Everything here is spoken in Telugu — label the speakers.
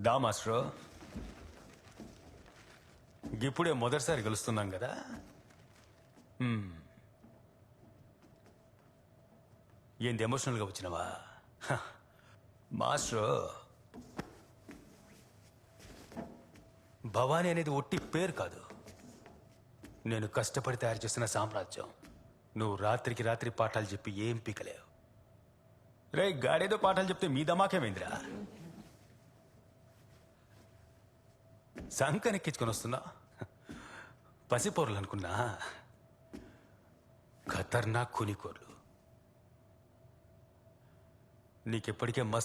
Speaker 1: దా మాస్ట్రో, ఇప్పుడే మొదటిసారి కలుస్తున్నాం కదా. ఏంది ఎమోషనల్గా వచ్చినావా? హ, మాస్ట్రో, భవానీ అనేది ఒట్టి పేరు కాదు, నేను కష్టపడి తయారు చేసిన సామ్రాజ్యం. నువ్వు రాత్రికి రాత్రి పాఠాలు చెప్పి ఏం పీకలేవు. రే గాడేదో పాఠాలు చెప్తే మీ దమాకేమైందిరా? సంకనెక్కించుకొని వస్తున్నా. పసిపోర్లు అనుకున్నా, ఖతర్నాక్ కూనికోర్లు. నీకెప్పటికే మస్తు